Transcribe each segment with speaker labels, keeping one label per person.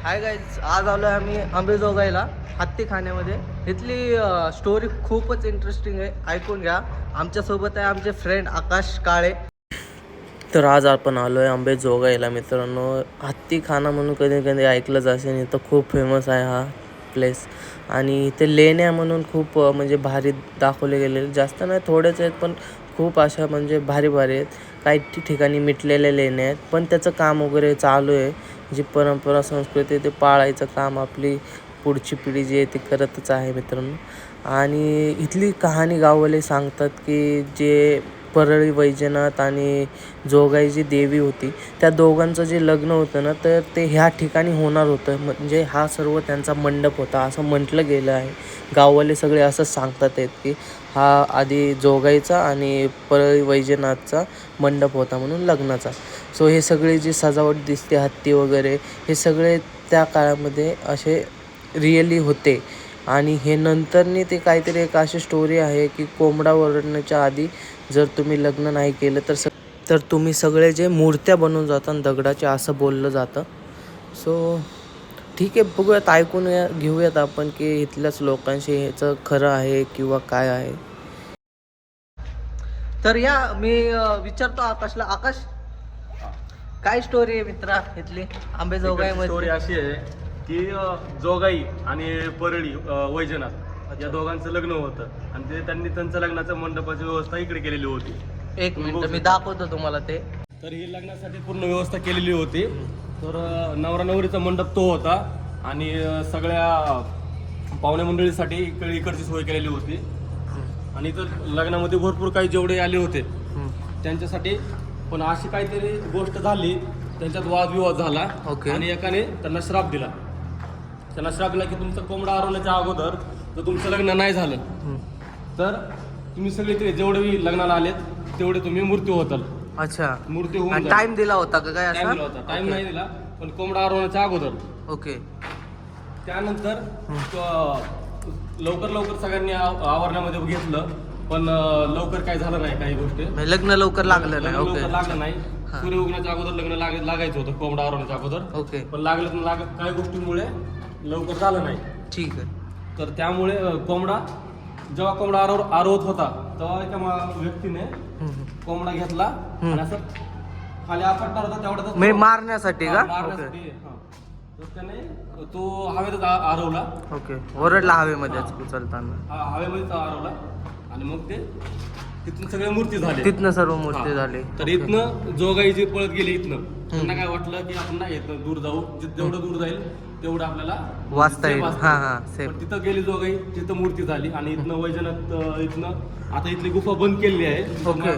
Speaker 1: Hi guys, आज आलो आहे आम्ही अंबेजोगाईला हत्ती खाण्यामध्ये. इथली स्टोरी खूपच इंटरेस्टिंग आहे, ऐकून घ्या. आमच्यासोबत आहे आमचे फ्रेंड आकाश काळे. तर आज आपण आलो आहे अंबेजोगाईला मित्रांनो. हत्ती खाना म्हणून कधी कधी ऐकलंच असेल. इथं खूप फेमस आहे हा प्लेस. आणि इथे लेण्या म्हणून खूप म्हणजे भारी दाखवले गेलेले, जास्त नाही थोडेच आहेत पण खूप अशा म्हणजे भारी भारी आहेत. काही ठिकाणी मिटलेल्या लेण्या आहेत, पण त्याचं काम वगैरे चालू आहे. जी परंपरा संस्कृती ते पाळायचं काम आपली पुढची पिढी जी आहे ती करतच आहे मित्रांनो. आणि इथली कहाणी गाववाले सांगतात की जे परळी वैजनाथ आणि जोगाई जी देवी होती त्या दोघांचं जे लग्न होतं ना, तर ते ह्या ठिकाणी होणार होतं. म्हणजे हा सर्व त्यांचा मंडप होता असं म्हटलं गेलं आहे. गाववाले सगळे असंच सांगतात आहेत की हा आधी जोगाईचा आणि परळी वैजनाथचा मंडप होता म्हणून लग्नाचा. सो हे सगळे जी सजावट दिसते हत्ती वगैरे हे सगळे त्या काळामध्ये असे रिअली होते. आणि हे नंतरनी ते काहीतरी एक अशी स्टोरी आहे की कोंबडा ओरडण्याच्या आधी जर तुम्ही लग्न नाही केलं तर तुम्ही सगळे जे मूर्त्या बनवून जातात दगडाच्या असं बोललं जातं. सो ठीक आहे, बघूयात, ऐकून घेऊयात आपण की इथल्याच लोकांशी ह्याचं खरं आहे किंवा काय आहे. तर या मी विचारतो आकाशला. आकाश, काय स्टोरी आहे मित्रा इथली अंबेजोगाईमध्ये?
Speaker 2: स्टोरी अशी आहे की जोगाई आणि परळी वैजनाथ या दोघांचं लग्न होतं आणि त्यांनी त्यांचं लग्नाचं मंडपाची व्यवस्था इकडे केलेली होती.
Speaker 1: एक मिनिट मी दाखवतो तुम्हाला ते.
Speaker 2: तर ही लग्नासाठी पूर्ण व्यवस्था केलेली होती. तर नवरा नवरीचा मंडप तो होता आणि सगळ्या पाहुण्या मंडळीसाठी इकडची सोय केलेली होती. आणि तर लग्नामध्ये भरपूर काही जेवढे आले होते त्यांच्यासाठी. पण अशी काहीतरी गोष्ट झाली, त्यांच्यात वादविवाद झाला. आणि एकाने त्यांना श्राप दिला. त्यांना श्राप दिला की तुमचा कोंबडा हरवण्याच्या अगोदर जर तुमचं लग्न नाही झालं तर तुम्ही सगळे जेवढे लग्नाला आलेत तेवढे तुम्ही मृत्यू होताल.
Speaker 1: अच्छा,
Speaker 2: मृत्यू होऊन
Speaker 1: टाइम दिला होता का काय
Speaker 2: टाइम दिला होता. टाइम नाही दिला पण कोंबडा हरवण्याच्या अगोदर.
Speaker 1: ओके.
Speaker 2: त्यानंतर लवकर सगळ्यांनी आवरण्यामध्ये घेतलं पण लवकर काय झालं नाही. काही गोष्टी
Speaker 1: लग्न लवकर लागलं नाही. ओके,
Speaker 2: लवकर लागलं नाही. सूर्य उगण्याच्या अगोदर लग्न लागायचं होतं कोंबडा हरवण्याच्या अगोदर.
Speaker 1: ओके.
Speaker 2: पण काही गोष्टींमुळे लवकर झालं नाही.
Speaker 1: ठीक आहे.
Speaker 2: तर त्यामुळे जेव्हा कोंबडा आरवत होता तेव्हा एका व्यक्तीने कोंबडा घेतला आणि असं खाली आपटणार होता तेवढ्यातच
Speaker 1: मी मारण्यासाठी का?
Speaker 2: मारण्यासाठी. तर त्याने तो हवेतच आरवला.
Speaker 1: ओके, ओरडला हवेमध्येच उचलताना.
Speaker 2: हवेमध्येच आरवला आणि मग ते तिथून सगळे मूर्ती झाले.
Speaker 1: तिथनं सर्व मूर्ती झाली.
Speaker 2: तर इथनं जोगाई जी पळत गेली इथनं त्यांना काय वाटलं की आपण नाही येत दूर जाऊ, जेवढं दूर जाईल तेवढं आपल्याला
Speaker 1: वाचता येईल. हा हा,
Speaker 2: पण तिथं गेली जोगाई, तिथं मूर्ती झाली. आणि इथनं वैजनाथ इथनं आता इथली गुफा बंद केलेली आहे.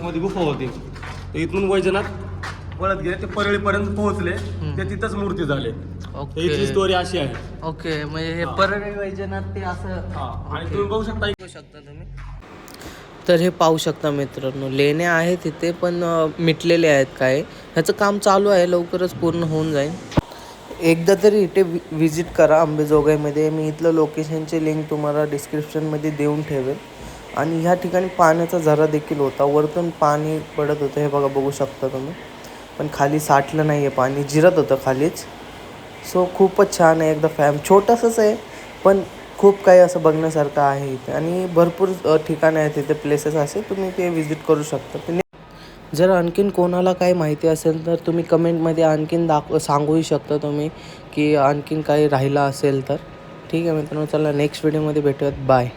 Speaker 2: मध्ये गुफा होती तर इथून वैजनाथ पळत गेले, ते परळीपर्यंत पोहोचले, ते तिथंच मूर्ती झाले. इथली स्टोरी अशी आहे.
Speaker 1: ओके, म्हणजे हे परळी वैजनाथ ते असं.
Speaker 2: आणि तुम्ही बघू शकता
Speaker 1: तुम्ही. तर हे पाहू शकता मित्रांनो, लेण्या आहेत तिथे पण मिटलेले आहेत. काय ह्याचं काम चालू आहे, लवकरच पूर्ण होऊन जाईल. एकदा तरी इथे विजिट करा अंबेजोगाईमध्ये. मी इथलं लोकेशनची लिंक तुम्हाला डिस्क्रिप्शनमध्ये देऊन ठेवेल. आणि ह्या ठिकाणी पाण्याचा झरा देखील होता, वरतून पाणी पडत होतं, हे बघू शकता तुम्ही. पण खाली साठलं नाही आहे पाणी, जिरत होतं खालीच. सो खूपच छान आहे. एकदा छोटंसंच आहे पण खूप काही असं बघण्यासारखं आहे इथे. आणि भरपूर ठिकाणं आहेत तिथे, प्लेसेस असे तुम्ही ते विजिट करू शकता. जर आणखीन कोणाला काही माहिती असेल तर तुम्ही कमेंटमध्ये आणखीन सांगूही शकता तुम्ही की आणखीन काही राहिलं असेल तर. ठीक आहे मित्रांनो, चला नेक्स्ट व्हिडिओमध्ये भेटूयात. बाय.